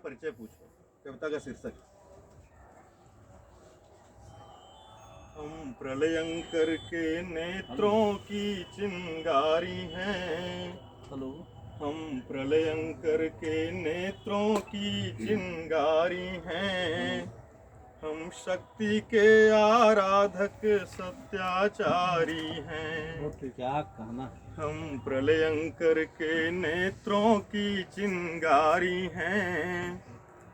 परिचय पूछो। कविता का शीर्षक हम प्रलयंकर के नेत्रों की चिंगारी हैं। हेलो। हम प्रलयंकर के नेत्रों की चिंगारी हैं। हम शक्ति के आराधक सत्याचारी हैं। क्या कहना है? हम प्रलयंकर के नेत्रों की चिंगारी हैं।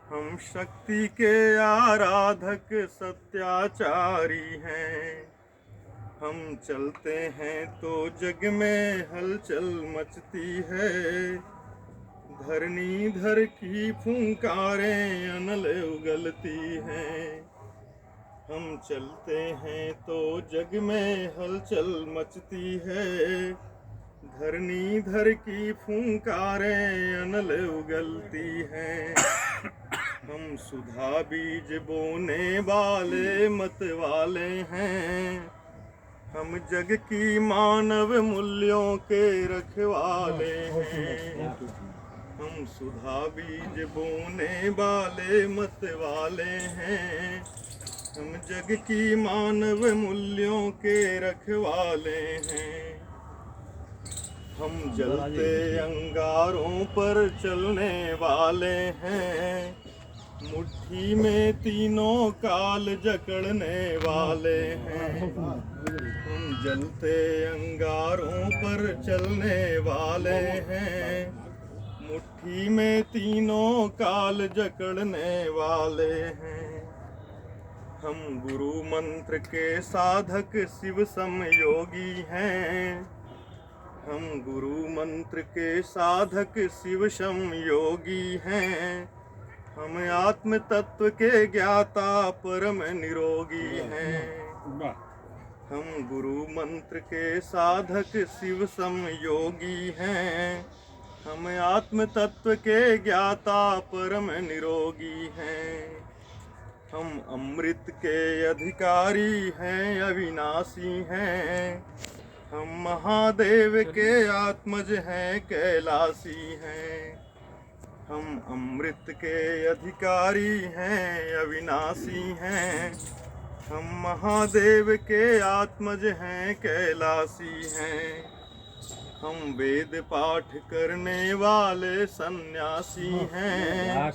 हम शक्ति के आराधक सत्याचारी हैं। हम चलते हैं तो जग में हलचल मचती है। धरनी धर की फुंकारें अनल उगलती हैं। हम चलते हैं तो जग में हलचल मचती है। धरनी धर की फुंकारें अनल उगलती हैं। हम सुधा बीज बोने वाले मत वाले हैं। हम जग की मानव मूल्यों के रखवाले हैं। हम सुधा बीज बोने वाले मत वाले हैं। हम जग की मानव मूल्यों के रखवाले हैं। हम जलते अंगारों पर चलने वाले हैं। मुट्ठी में तीनों काल जकड़ने वाले हैं। हम जलते अंगारों पर चलने वाले हैं। मुट्ठी में तीनों काल जकड़ने वाले हैं। हम गुरु मंत्र के साधक शिव सम योगी हैं। हम गुरु मंत्र के साधक शिव सम योगी हैं। हम आत्म तत्व के ज्ञाता परम निरोगी हैं। हम गुरु मंत्र के साधक शिव सम योगी हैं। हम आत्म तत्व के ज्ञाता परम निरोगी हैं। हम अमृत के अधिकारी हैं, अविनाशी हैं। हम महादेव के आत्मज हैं, कैलाशी हैं। हम अमृत के अधिकारी हैं, अविनाशी हैं। हम महादेव के आत्मज हैं, कैलाशी हैं। हम वेद पाठ करने वाले सन्यासी हैं।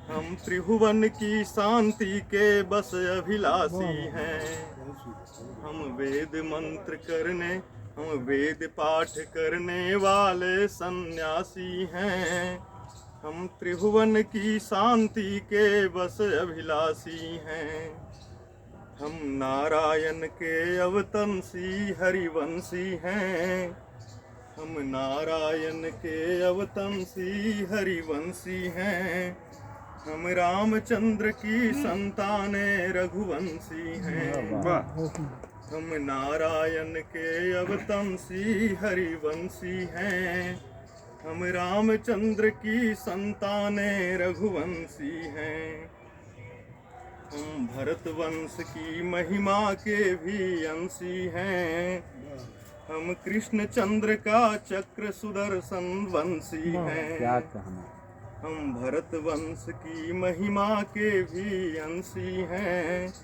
हम त्रिभुवन की शांति के बस अभिलाषी हैं। हम वेद मंत्र करने, हम वेद पाठ करने वाले सन्यासी हैं। हम त्रिभुवन की शांति के बस अभिलाषी हैं। हम नारायण के अवतंसी हरिवंशी हैं। हम नारायण के अवतंसी हरिवंशी हैं। हम रामचंद्र की संताने रघुवंशी हैं। हम नारायण के अवतंसी हरिवंशी हैं। हम रामचंद्र की संताने रघुवंशी हैं। हम भरत वंश की महिमा के भी अंशी हैं। हम कृष्ण चंद्र का चक्र सुदर्शन वंशी हैं। क्या कहना? हम भरत वंश की महिमा के भी अंशी हैं।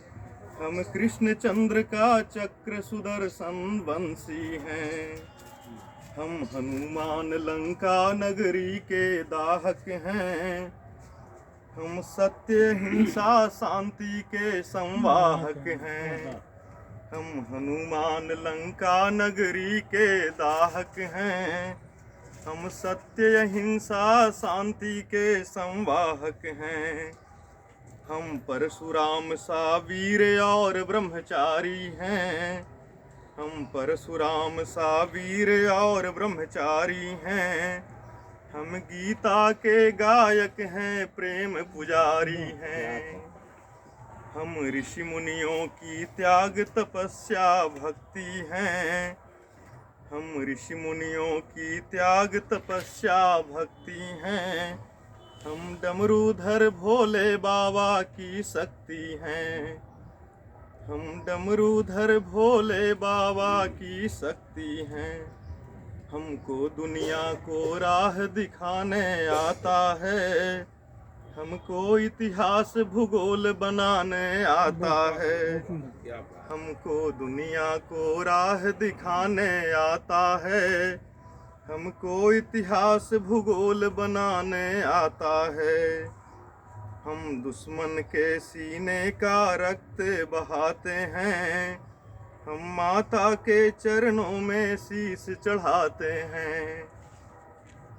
हम कृष्ण चंद्र का चक्र सुदर्शन वंशी हैं। हम हनुमान लंका नगरी के दाहक हैं। हम सत्य हिंसा शांति के संवाहक हैं। हम हनुमान लंका नगरी के दाहक हैं। हम सत्य हिंसा शांति के संवाहक हैं। हम परशुराम सा वीर और ब्रह्मचारी हैं। हम परशुराम सा वीर और ब्रह्मचारी हैं। हम गीता के गायक हैं, प्रेम पुजारी हैं। हम ऋषि मुनियों की त्याग तपस्या भक्ति हैं। हम ऋषि मुनियों की त्याग तपस्या भक्ति हैं। हम डमरूधर भोले बाबा की शक्ति हैं। हम डमरूधर भोले बाबा की शक्ति हैं। हमको दुनिया को राह दिखाने आता है। हमको इतिहास भूगोल बनाने आता है, हमको दुनिया को राह दिखाने आता है, हमको इतिहास भूगोल बनाने आता है। हम दुश्मन के सीने का रक्त बहाते हैं, हम माता के चरणों में शीश चढ़ाते हैं।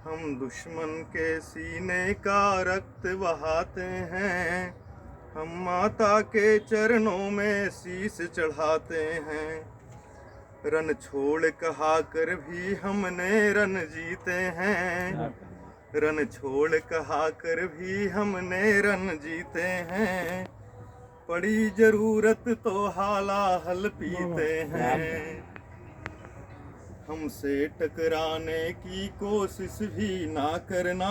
हम दुश्मन के सीने का रक्त बहाते हैं, हम माता के चरणों में शीश चढ़ाते हैं। रन छोड़ कहा कर भी हमने रन जीते हैं, रन छोड़ कहा कर भी हमने रन जीते हैं। पड़ी जरूरत तो हालाहल पीते हैं। हमसे टकराने की कोशिश भी ना करना,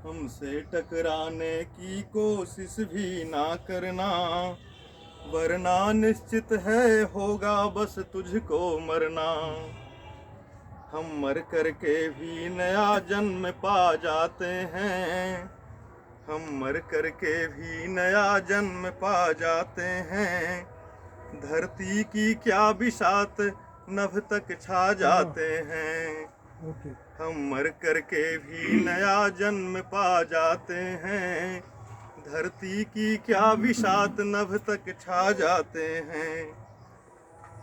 हमसे टकराने की कोशिश भी ना करना, वरना निश्चित है होगा बस तुझको मरना। हम मर कर के भी नया जन्म पा जाते हैं, हम मर कर के भी नया जन्म पा जाते हैं। धरती की क्या बिसात नभ तक छा जाते हैं, हम मर कर के भी नया जन्म पा जाते हैं। धरती की क्या बिसात नभ तक छा जाते हैं।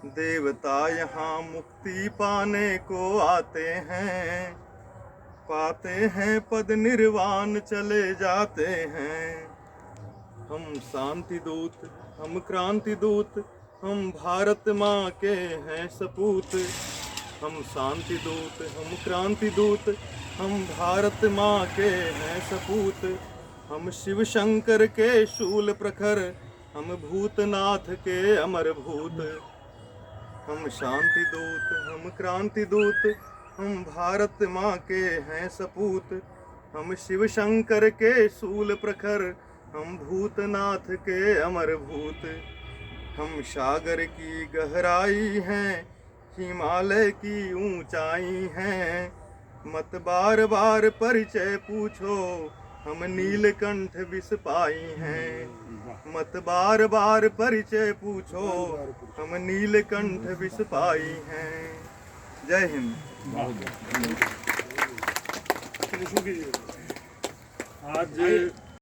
देवता यहाँ मुक्ति पाने को आते हैं, पाते हैं पद निर्वाण चले जाते हैं। हम शांति दूत, हम क्रांति दूत, हम भारत माँ के हैं सपूत। हम शांति दूत, हम क्रांति दूत, हम भारत माँ के हैं सपूत। हम शिव शंकर के शूल प्रखर, हम भूतनाथ के अमर भूत। हम शांति दूत, हम क्रांति दूत, हम भारत माँ के हैं सपूत। हम शिव शंकर के शूल प्रखर, हम भूतनाथ के अमर भूत। हम सागर की गहराई हैं, हिमालय की ऊंचाई हैं। मत बार बार परिचय पूछो, हम नीलकंठ विषपाई हैं। मत बार बार परिचय पूछो, हम नीलकंठ विषपाई हैं। जय हिंद। आज